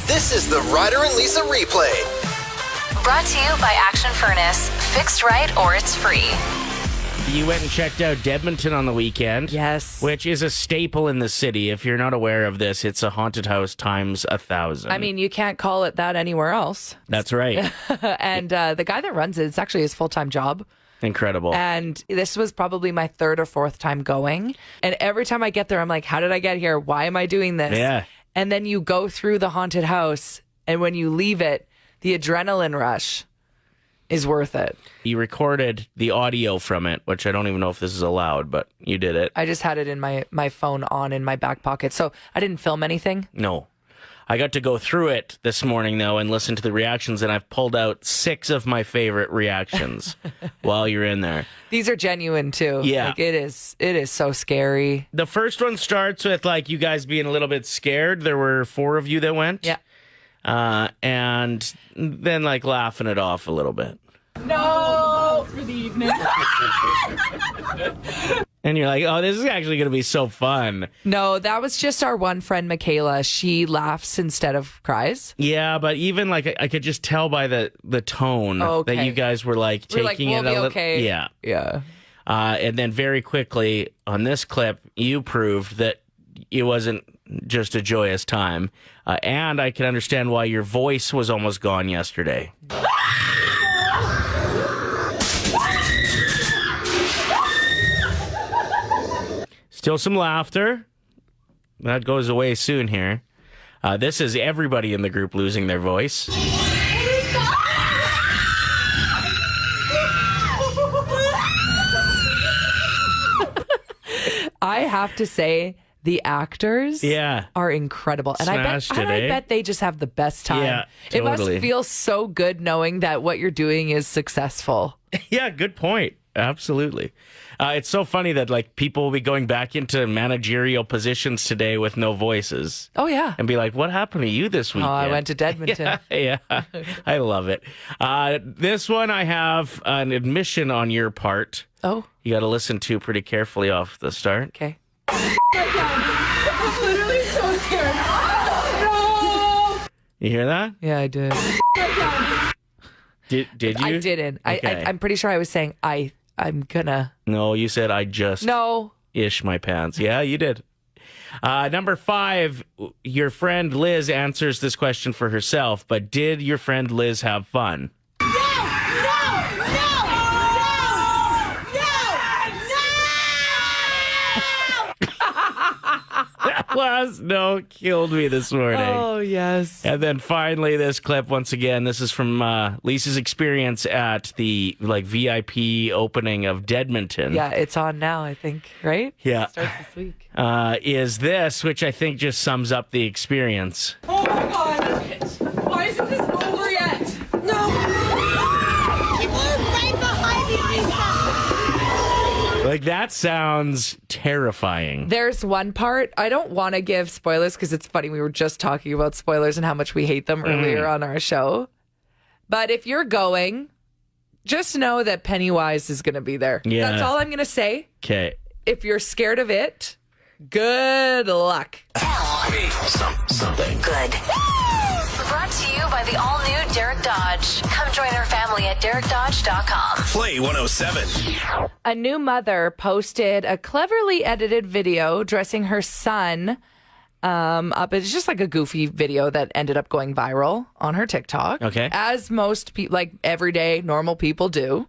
This is the Ryder and Lisa replay. Brought to you by Action Furnace. Fixed right or it's free. You went and checked out Deadmonton on the weekend. Yes. Which is a staple in the city. If you're not aware of this, it's a haunted house times 1,000. I mean, you can't call it that anywhere else. That's right. And the guy that runs it's actually his full-time job. Incredible. And this was probably my third or fourth time going. And every time I get there, I'm like, how did I get here? Why am I doing this? Yeah. And then you go through the haunted house, and when you leave it, the adrenaline rush is worth it. You recorded the audio from it, which I don't even know if this is allowed, but you did it. I just had it in my phone on in my back pocket, so I didn't film anything. No. I got to go through it this morning, though, and listen to the reactions, and I've pulled out 6 of my favorite reactions while you're in there. These are genuine, too. Yeah. Like, it is so scary. The first one starts with, like, you guys being a little bit scared. There were 4 of you that went. Yeah. And then, like, laughing it off a little bit. No! For the evening. And you're like, oh, this is actually going to be so fun. No, that was just our one friend, Michaela. She laughs instead of cries. Yeah, but even like I could just tell by the tone Okay. that you guys were like taking we'll it be a little. okay. Yeah. Yeah. And then very quickly on this clip, you proved that it wasn't just a joyous time. And I can understand why your voice was almost gone yesterday. Still some laughter. That goes away soon here. This is everybody in the group losing their voice. I have to say, the actors are incredible. And I bet they just have the best time. Yeah, It must totally. feel so good knowing that what you're doing is successful. Yeah, good point. Absolutely. It's so funny that like people will be going back into managerial positions today with no voices. Oh, yeah. And be like, what happened to you this weekend? Oh, I went to Deadmonton. Yeah, I love it. This one I have an admission on your part. Oh, You got to listen to pretty carefully off the start. okay. I'm literally so scared. No! You hear that? Yeah, I did. Did you? I didn't. Okay. I'm pretty sure I was saying I'm gonna. No, you said I just No. ish my pants. Yeah, you did. Number 5, your friend Liz answers this question for herself, but did your friend Liz have fun? Killed me this morning. Oh, yes. And then finally, this clip once again. This is from Lisa's experience at the VIP opening of Deadmonton. Yeah, it's on now, I think, right? Yeah. It starts this week. Is this, which I think just sums up the experience. Oh my god. Why isn't this over yet? No. People are right behind me, Lisa. Like, that sounds terrifying. There's one part, I don't want to give spoilers because it's funny. We were just talking about spoilers and how much we hate them earlier on our show. But if you're going, just know that Pennywise is going to be there. Yeah. That's all I'm going to say. Okay. If you're scared of it, good luck. Something. Good. Brought to you by the all-new Derek Dodge. Come join our family at DerekDodge.com. Play 107. A new mother posted a cleverly edited video dressing her son up. It's just like a goofy video that ended up going viral on her TikTok. Okay. As most people, like everyday normal people do.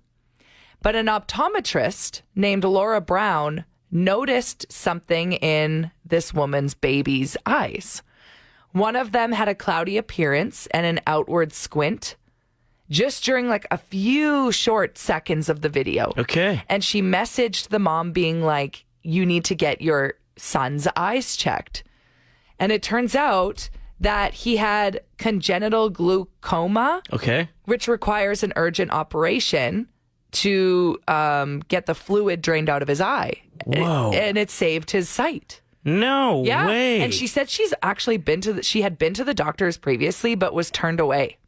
But an optometrist named Laura Brown noticed something in this woman's baby's eyes. One of them had a cloudy appearance and an outward squint just during like a few short seconds of the video. Okay. And she messaged the mom being like, you need to get your son's eyes checked. And it turns out that he had congenital glaucoma, Okay. which requires an urgent operation to get the fluid drained out of his eye. Whoa. And it saved his sight. No Yeah. way. And she said she's actually she had been to the doctors previously, but was turned away.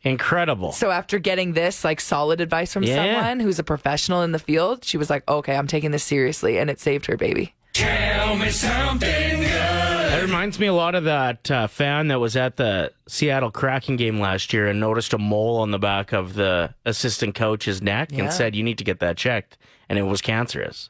Incredible. So after getting this like solid advice from Yeah. someone who's a professional in the field, she was like, okay, I'm taking this seriously. And it saved her baby. Tell me something good. That reminds me a lot of that fan that was at the Seattle Kraken game last year and noticed a mole on the back of the assistant coach's neck and said, you need to get that checked. And it was cancerous.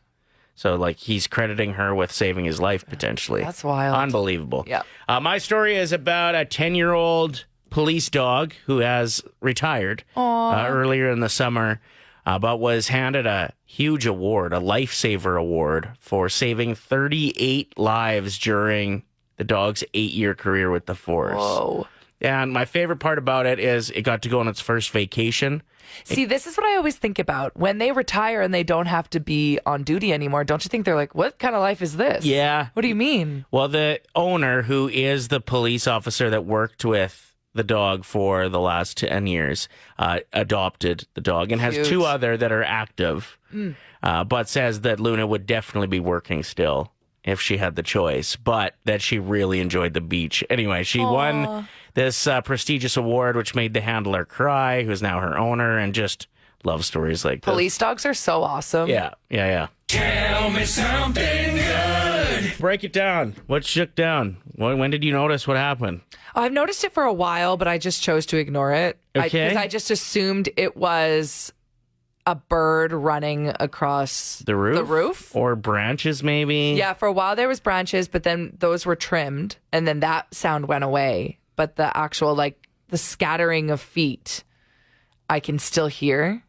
So, like, he's crediting her with saving his life, potentially. That's wild. Unbelievable. Yeah. My story is about a 10-year-old police dog who has retired earlier in the summer, but was handed a huge award, a lifesaver award, for saving 38 lives during the dog's 8-year career with the force. Whoa. And my favorite part about it is it got to go on its first vacation. See, this is what I always think about. When they retire and they don't have to be on duty anymore, don't you think they're like, what kind of life is this? Yeah. What do you mean? Well, the owner, who is the police officer that worked with the dog for the last 10 years, adopted the dog and has Cute. 2 other that are active, but says that Luna would definitely be working still if she had the choice, but that she really enjoyed the beach. Anyway, she won this prestigious award, which made the handler cry, who's now her owner, and just love stories like this. Police dogs are so awesome. Yeah. Tell me something good. Break it down. What shook down? When did you notice what happened? I've noticed it for a while, but I just chose to ignore it. Okay. Because I just assumed it was a bird running across The roof? The roof? Or branches, maybe? Yeah, for a while there was branches, but then those were trimmed, and then that sound went away. But the actual, like, the scattering of feet, I can still hear.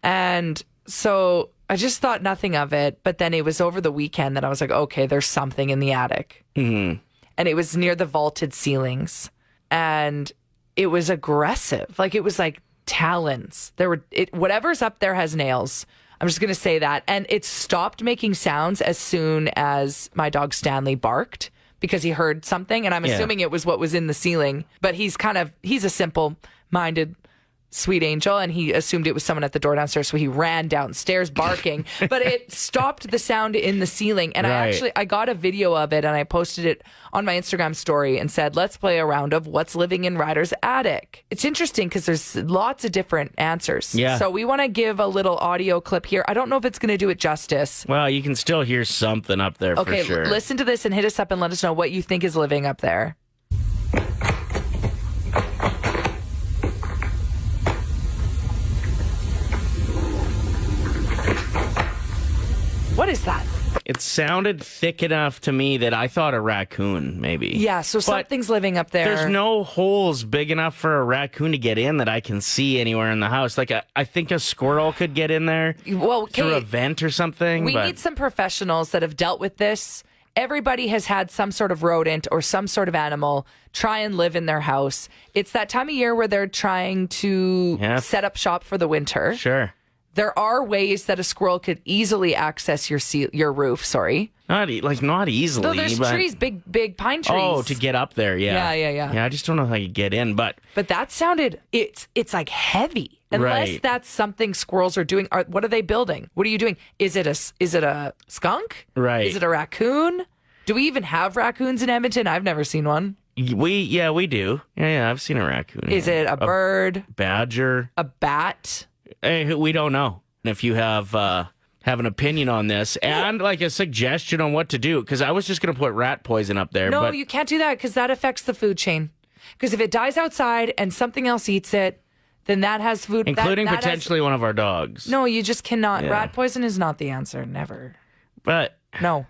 And so I just thought nothing of it. But then it was over the weekend that I was like, okay, there's something in the attic. Mm-hmm. And it was near the vaulted ceilings. And it was aggressive. Like, it was like talons. Whatever's up there has nails. I'm just going to say that. And it stopped making sounds as soon as my dog Stanley barked because he heard something. And I'm assuming it was what was in the ceiling. But he's a simple-minded sweet angel, and he assumed it was someone at the door downstairs, so he ran downstairs barking. But it stopped the sound in the ceiling. And Right. I got a video of it, and I posted it on my Instagram story and said, let's play a round of what's living in Ryder's attic. It's interesting because there's lots of different answers. Yeah. So we want to give a little audio clip here. I don't know if it's going to do it justice. Well, you can still hear something up there Okay, for sure. listen to this and hit us up and let us know what you think is living up there. What is that? It sounded thick enough to me that I thought a raccoon, maybe. Yeah, so But something's living up there. There's no holes big enough for a raccoon to get in that I can see anywhere in the house. Like, I think a squirrel could get in there Well, through a okay, vent or something. we but need some professionals that have dealt with this. Everybody has had some sort of rodent or some sort of animal try and live in their house. It's that time of year where they're trying to set up shop for the winter. Sure. There are ways that a squirrel could easily access your roof. Sorry. Not easily. No, there's but, trees, big pine trees. Oh, to get up there, yeah. Yeah. Yeah, I just don't know how you get in, but But that sounded, it's like heavy. Unless Right. that's something squirrels are doing. What are they building? What are you doing? Is it a skunk? Right. Is it a raccoon? Do we even have raccoons in Edmonton? I've never seen one. we do. Yeah, I've seen a raccoon. Is it a bird? Badger? A bat? Hey, we don't know. If you have an opinion on this and like a suggestion on what to do, because I was just going to put rat poison up there. No, but you can't do that because that affects the food chain. Because if it dies outside and something else eats it, then that has food. including that has- potentially one of our dogs. No, you just cannot. Yeah. Rat poison is not the answer. Never. But No.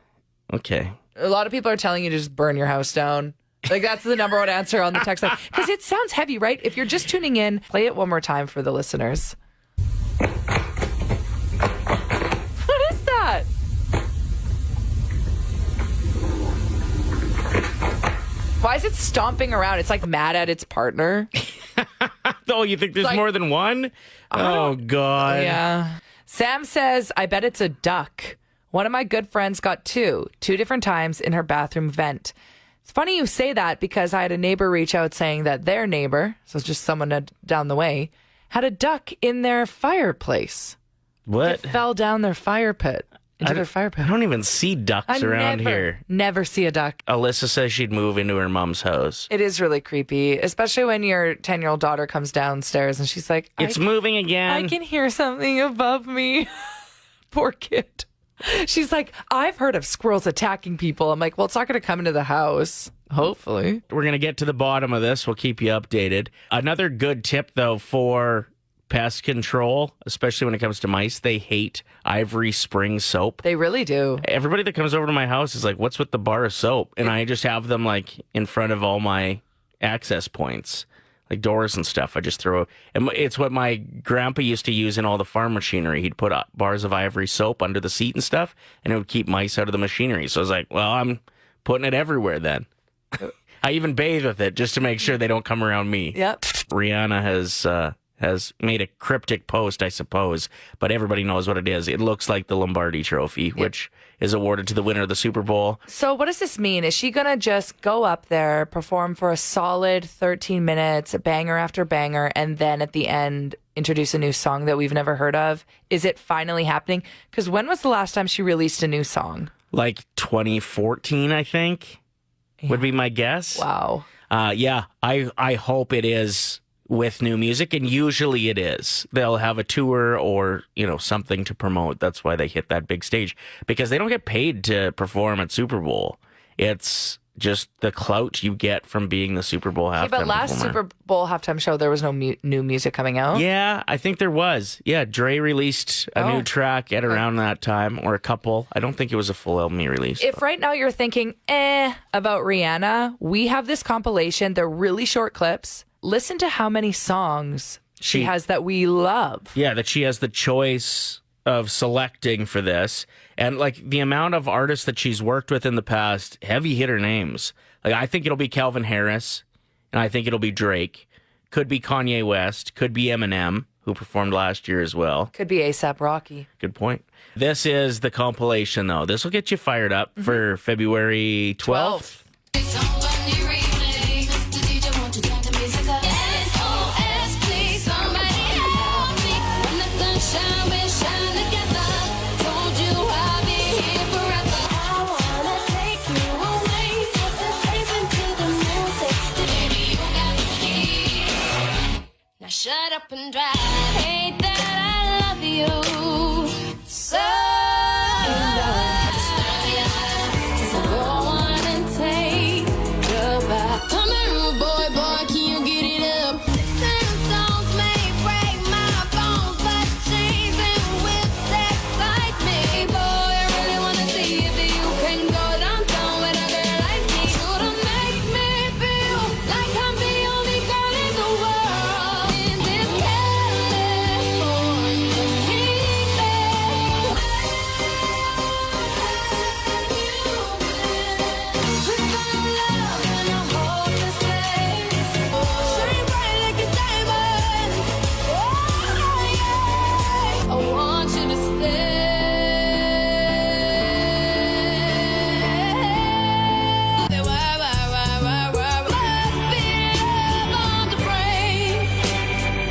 okay. A lot of people are telling you to just burn your house down. Like, that's the number one answer on the text line. Because it sounds heavy, right? If you're just tuning in, play it one more time for the listeners. What is that? Why is it stomping around? It's like mad at its partner. Oh, you think there's like- more than one? Oh God. Yeah. Sam says, I bet it's a duck. One of my good friends got two different times in her bathroom vent. It's funny you say that because I had a neighbor reach out saying that their neighbor, so it's just someone down the way, had a duck in their fireplace. What? It fell down their fire pit, into their fire pit. I don't even see ducks around here. Never see a duck. Alyssa says she'd move into her mom's house. It is really creepy, especially when your 10-year-old daughter comes downstairs and she's like, It's moving again. I can hear something above me. Poor kid. She's like, I've heard of squirrels attacking people. I'm like, well, it's not going to come into the house. Hopefully. We're going to get to the bottom of this. We'll keep you updated. Another good tip, though, for pest control, especially when it comes to mice, they hate Ivory Spring soap. They really do. Everybody that comes over to my house is like, what's with the bar of soap? And I just have them like in front of all my access points, like doors and stuff. I just throw, and it's what my grandpa used to use in all the farm machinery. He'd put bars of ivory soap under the seat and stuff, and it would keep mice out of the machinery. So I was like, well, I'm putting it everywhere then. I even bathe with it just to make sure they don't come around me. Yep. Rihanna has made a cryptic post, I suppose, but everybody knows what it is. It looks like the Lombardi Trophy, which is awarded to the winner of the Super Bowl. So what does this mean? Is she going to just go up there, perform for a solid 13 minutes, banger after banger, and then at the end introduce a new song that we've never heard of? Is it finally happening? Because when was the last time she released a new song? Like 2014, I think, would be my guess. Wow. Yeah, I hope it is with new music, and usually it is. They'll have a tour or, something to promote. That's why they hit that big stage, because they don't get paid to perform at Super Bowl. It's just the clout you get from being the Super Bowl halftime But last performer. Super Bowl halftime show, there was no new music coming out? Yeah, I think there was. Yeah, Dre released a new track at around that time, or a couple. I don't think it was a full album he released. If right now you're thinking, about Rihanna, we have this compilation. They're really short clips. Listen to how many songs she has that we love. Yeah, that she has the choice of selecting for this. And like the amount of artists that she's worked with in the past, heavy hitter names. Like I think it'll be Calvin Harris, and I think it'll be Drake. Could be Kanye West, could be Eminem, who performed last year as well. Could be A$AP Rocky. Good point. This is the compilation, though. This will get you fired up for February 12th. Shut up and drive. Hate that I love you so. Go on and take the back. Come here, boy, can you get it up? 6 stones may break my bones, but chains and whips excite me. Boy, I really wanna see if you can go downtown with a girl like me. Gonna make me feel like I'm the only girl in the world.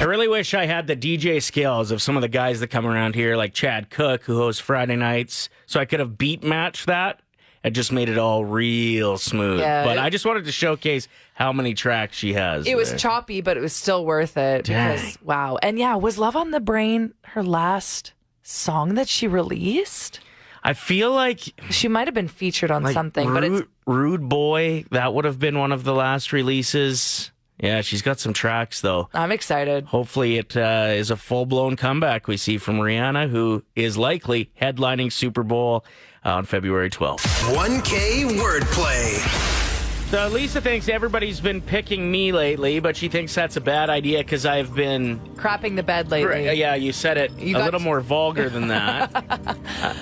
I really wish I had the DJ skills of some of the guys that come around here, like Chad Cook, who hosts Friday nights, so I could have beat matched that and just made it all real smooth. Yeah. But I just wanted to showcase how many tracks she has. It was choppy, but it was still worth it. Dang. Because, wow. And yeah, was Love on the Brain her last song that she released? I feel like She might have been featured on something, but it's Rude Boy, that would have been one of the last releases. Yeah, she's got some tracks, though. I'm excited. Hopefully it is a full-blown comeback we see from Rihanna, who is likely headlining Super Bowl on February 12th. 1K wordplay. So Lisa thinks everybody's been picking me lately, but she thinks that's a bad idea because I've been... Crapping the bed lately. Yeah, you said it a little more vulgar than that.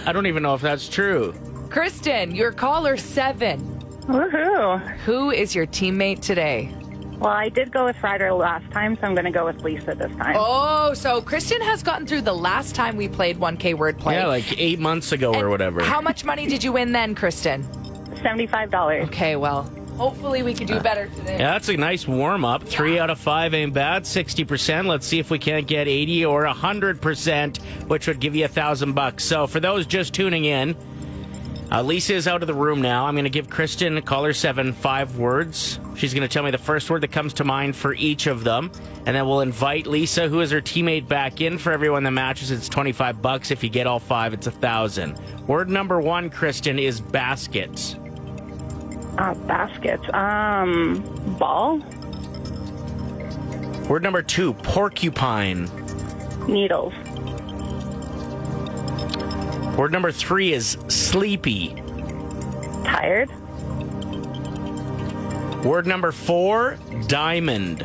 I don't even know if that's true. Kristen, you're caller 7. Woohoo. Who is your teammate today? Well, I did go with Ryder last time, so I'm going to go with Lisa this time. Oh, so Kristen has gotten through the last time we played 1K wordplay. Yeah, like 8 months ago or whatever. How much money did you win then, Kristen? $75. Okay, well, hopefully we can do better today. Yeah, that's a nice warm-up. 3 out of 5 ain't bad. 60%. Let's see if we can't get 80 or 100%, which would give you $1,000. So for those just tuning in, Lisa is out of the room now. I'm going to give Kristen, caller 7, 5 words. She's going to tell me the first word that comes to mind for each of them. And then we'll invite Lisa, who is her teammate, back in. For everyone that matches, it's $25. If you get all 5, it's $1,000. Word number 1, Kristen, is basket. Basket. Ball. Word number 2, porcupine. Needles. Word number 3 is sleepy. Tired. Word number 4, diamond.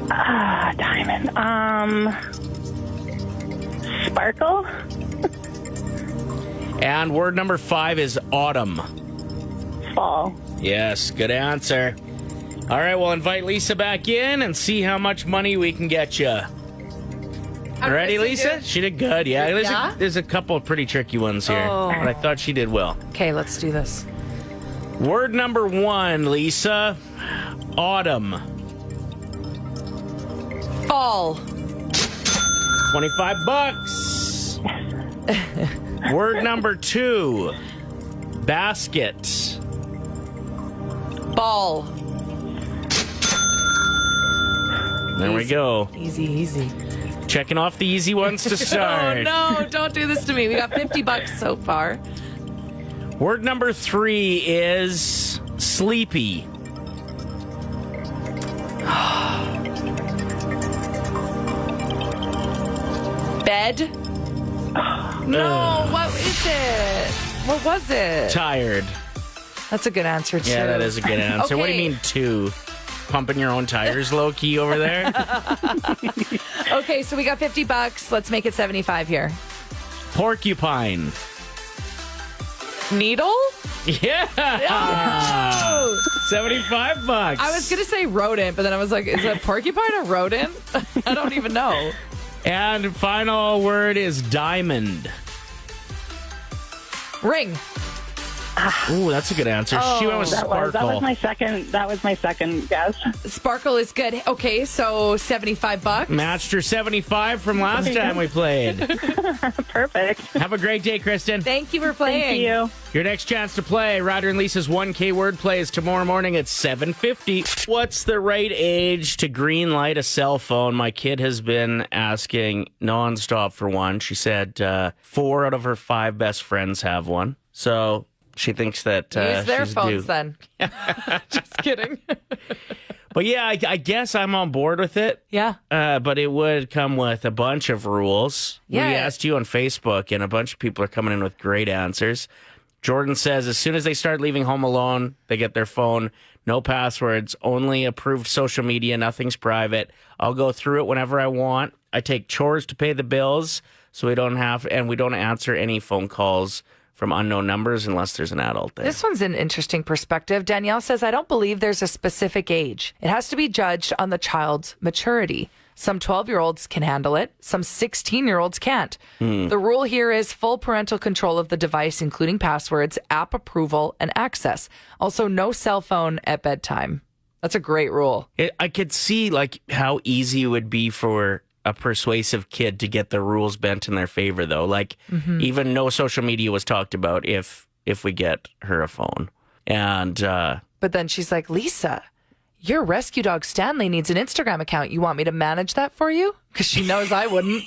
Diamond. Sparkle. And word number 5 is autumn. Fall. Yes, good answer. All right, we'll invite Lisa back in and see how much money we can get you. Ready, Lisa? She did good, yeah. There's a couple of pretty tricky ones here, but I thought she did well. Okay, let's do this. Word number 1, Lisa. Autumn. Fall. $25. Word number 2, basket. Ball. There we go. Easy. Checking off the easy ones to start. Oh, no, don't do this to me. We got $50 so far. Word number 3 is sleepy. Bed. No, what is it? What was it? Tired. That's a good answer, too. Yeah, that is a good answer. What do you mean 2? Pumping your own tires low-key over there? Okay, so we got $50. Let's make it 75 here. Porcupine. Needle? Yeah. Oh. $75. I was going to say rodent, but then I was like, is a porcupine a rodent? I don't even know. And final word is diamond. Ring. Ooh, that's a good answer. She went with sparkle. That was my second guess. Sparkle is good. Okay, so $75. Matched her 75 from last time we played. Perfect. Have a great day, Kristen. Thank you for playing. Thank you. Your next chance to play Ryder and Lisa's 1K wordplay is tomorrow morning at 7:50. What's the right age to green light a cell phone? My kid has been asking nonstop for one. She said 4 out of her 5 best friends have one. So she thinks that use their she's phones due. then. Just kidding. But yeah, I guess I'm on board with it. Yeah. But it would come with a bunch of rules. Yeah. We asked you on Facebook, and a bunch of people are coming in with great answers. Jordan says as soon as they start leaving home alone, they get their phone, no passwords, only approved social media, nothing's private. I'll go through it whenever I want. I take chores to pay the bills, so we don't answer any phone calls from unknown numbers unless there's an adult there. This one's an interesting perspective. Danielle says, I don't believe there's a specific age. It has to be judged on the child's maturity. Some 12-year-olds can handle it. Some 16-year-olds can't. The rule here is full parental control of the device, including passwords, app approval, and access. Also, no cell phone at bedtime. That's a great rule. I could see like how easy it would be for a persuasive kid to get the rules bent in their favor, though. Like, even no social media was talked about if we get her a phone. And But then she's like, Lisa, your rescue dog Stanley needs an Instagram account. You want me to manage that for you? Because she knows I wouldn't.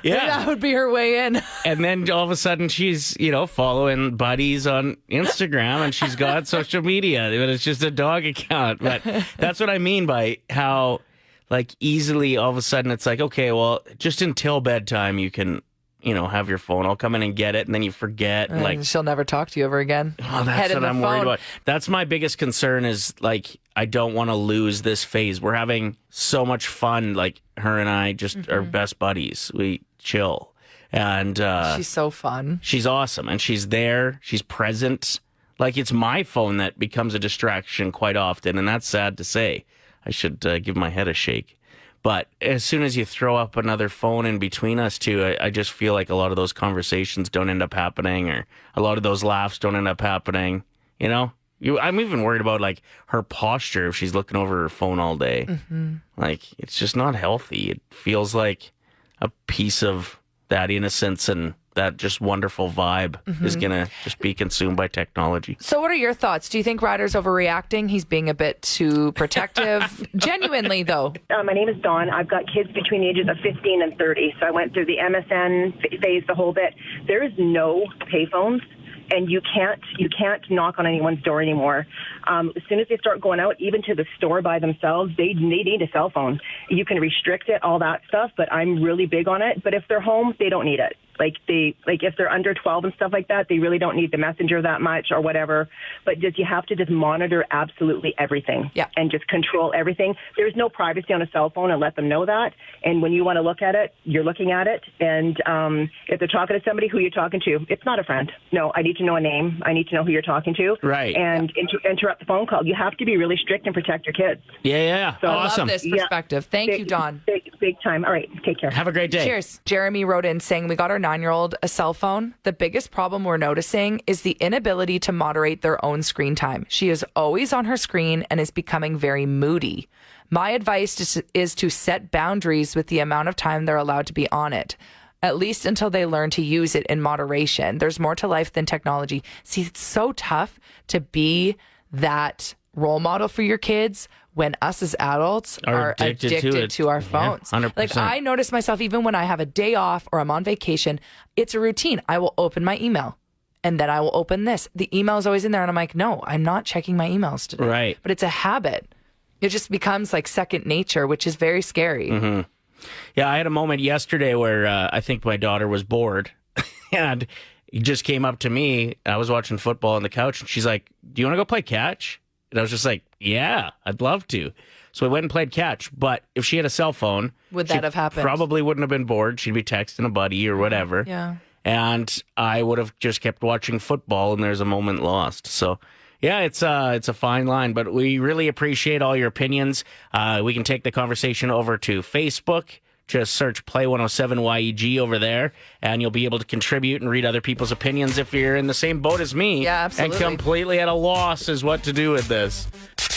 yeah. That would be her way in. And then all of a sudden she's, following buddies on Instagram and she's got social media, but it's just a dog account. But that's what I mean by how, like, easily all of a sudden it's like, okay, well, just until bedtime you can, have your phone. I'll come in and get it, and then you forget. And like, she'll never talk to you ever again. oh, that's what I'm worried about. That's my biggest concern is, like, I don't want to lose this phase. We're having so much fun. Like, her and I just are best buddies. We chill. And she's so fun. She's awesome. And she's there. She's present. Like, it's my phone that becomes a distraction quite often. And that's sad to say. I should give my head a shake. But as soon as you throw up another phone in between us two, I just feel like a lot of those conversations don't end up happening, or a lot of those laughs don't end up happening. I'm even worried about, like, her posture if she's looking over her phone all day. Like, it's just not healthy. It feels like a piece of that innocence and that just wonderful vibe is going to just be consumed by technology. So what are your thoughts? Do you think Ryder's overreacting? He's being a bit too protective. Genuinely, though. My name is Dawn. I've got kids between the ages of 15 and 30, so I went through the MSN phase, the whole bit. There is no payphones. And you can't knock on anyone's door anymore. As soon as they start going out, even to the store by themselves, they need a cell phone. You can restrict it, all that stuff, but I'm really big on it. But if they're home, they don't need it. Like if they're under 12 and stuff like that, they really don't need the messenger that much or whatever. But you have to just monitor absolutely everything and just control everything. There's no privacy on a cell phone, and let them know that. And when you want to look at it, you're looking at it. And if they're talking to somebody, who you're talking to, it's not a friend. No, I need to know a name. I need to know who you're talking to. Right. And interrupt the phone call. You have to be really strict and protect your kids. Yeah. So, awesome. I love this perspective. Thank you, Dawn. Big time. All right. Take care. Have a great day. Cheers. Jeremy wrote in saying, we got our 9-year-old a cell phone. The biggest problem we're noticing is the inability to moderate their own screen time. She is always on her screen and is becoming very moody. My advice is to set boundaries with the amount of time they're allowed to be on it, at least until they learn to use it in moderation. There's more to life than technology. See, it's so tough to be that role model for your kids when us as adults are addicted to our phones. Yeah, 100%. Like, I notice myself, even when I have a day off or I'm on vacation, it's a routine. I will open my email and then I will open this. The email is always in there and I'm like, no, I'm not checking my emails today. Right. But it's a habit. It just becomes like second nature, which is very scary. Mm-hmm. Yeah, I had a moment yesterday where I think my daughter was bored and he just came up to me. I was watching football on the couch and she's like, do you want to go play catch? And I was just like, yeah, I'd love to. So we went and played catch. But if she had a cell phone, would that have happened? Probably wouldn't have been bored. She'd be texting a buddy or whatever. Yeah. And I would have just kept watching football and there's a moment lost. So yeah, it's a fine line, but we really appreciate all your opinions. We can take the conversation over to Facebook. Just search Play 107 YEG over there, and you'll be able to contribute and read other people's opinions if you're in the same boat as me. Yeah, absolutely. And completely at a loss as what to do with this.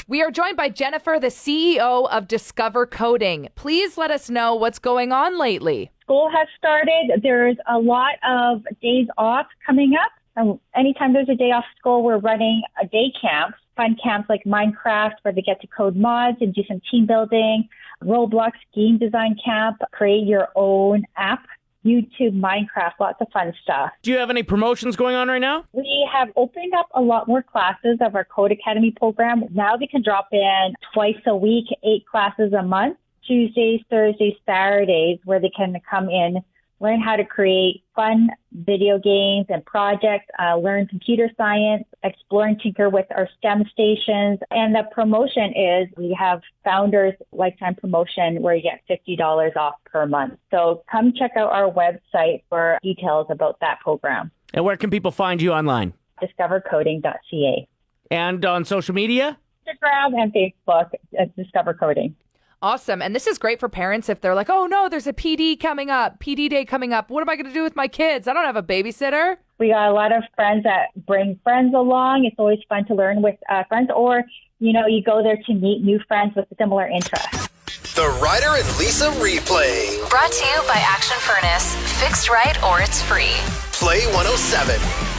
We are joined by Jennifer, the CEO of Discover Coding. Please let us know what's going on lately. School has started. There's a lot of days off coming up. Anytime there's a day off school, we're running a day camp, fun camps like Minecraft, where they get to code mods and do some team building, Roblox game design camp, create your own app, YouTube, Minecraft, lots of fun stuff. Do you have any promotions going on right now? We have opened up a lot more classes of our Code Academy program. Now they can drop in twice a week, 8 classes a month, Tuesdays, Thursdays, Saturdays, where they can come in, learn how to create fun video games and projects, learn computer science, explore and tinker with our STEM stations. And the promotion is we have Founders Lifetime Promotion where you get $50 off per month. So come check out our website for details about that program. And where can people find you online? discovercoding.ca. And on social media? Instagram and Facebook at Discover Coding. Awesome. And this is great for parents if they're like, oh, no, there's a PD day coming up. What am I going to do with my kids? I don't have a babysitter. We got a lot of friends that bring friends along. It's always fun to learn with friends, or, you go there to meet new friends with similar interests. The Ryder and Lisa replay. Brought to you by Action Furnace. Fixed right or it's free. Play 107.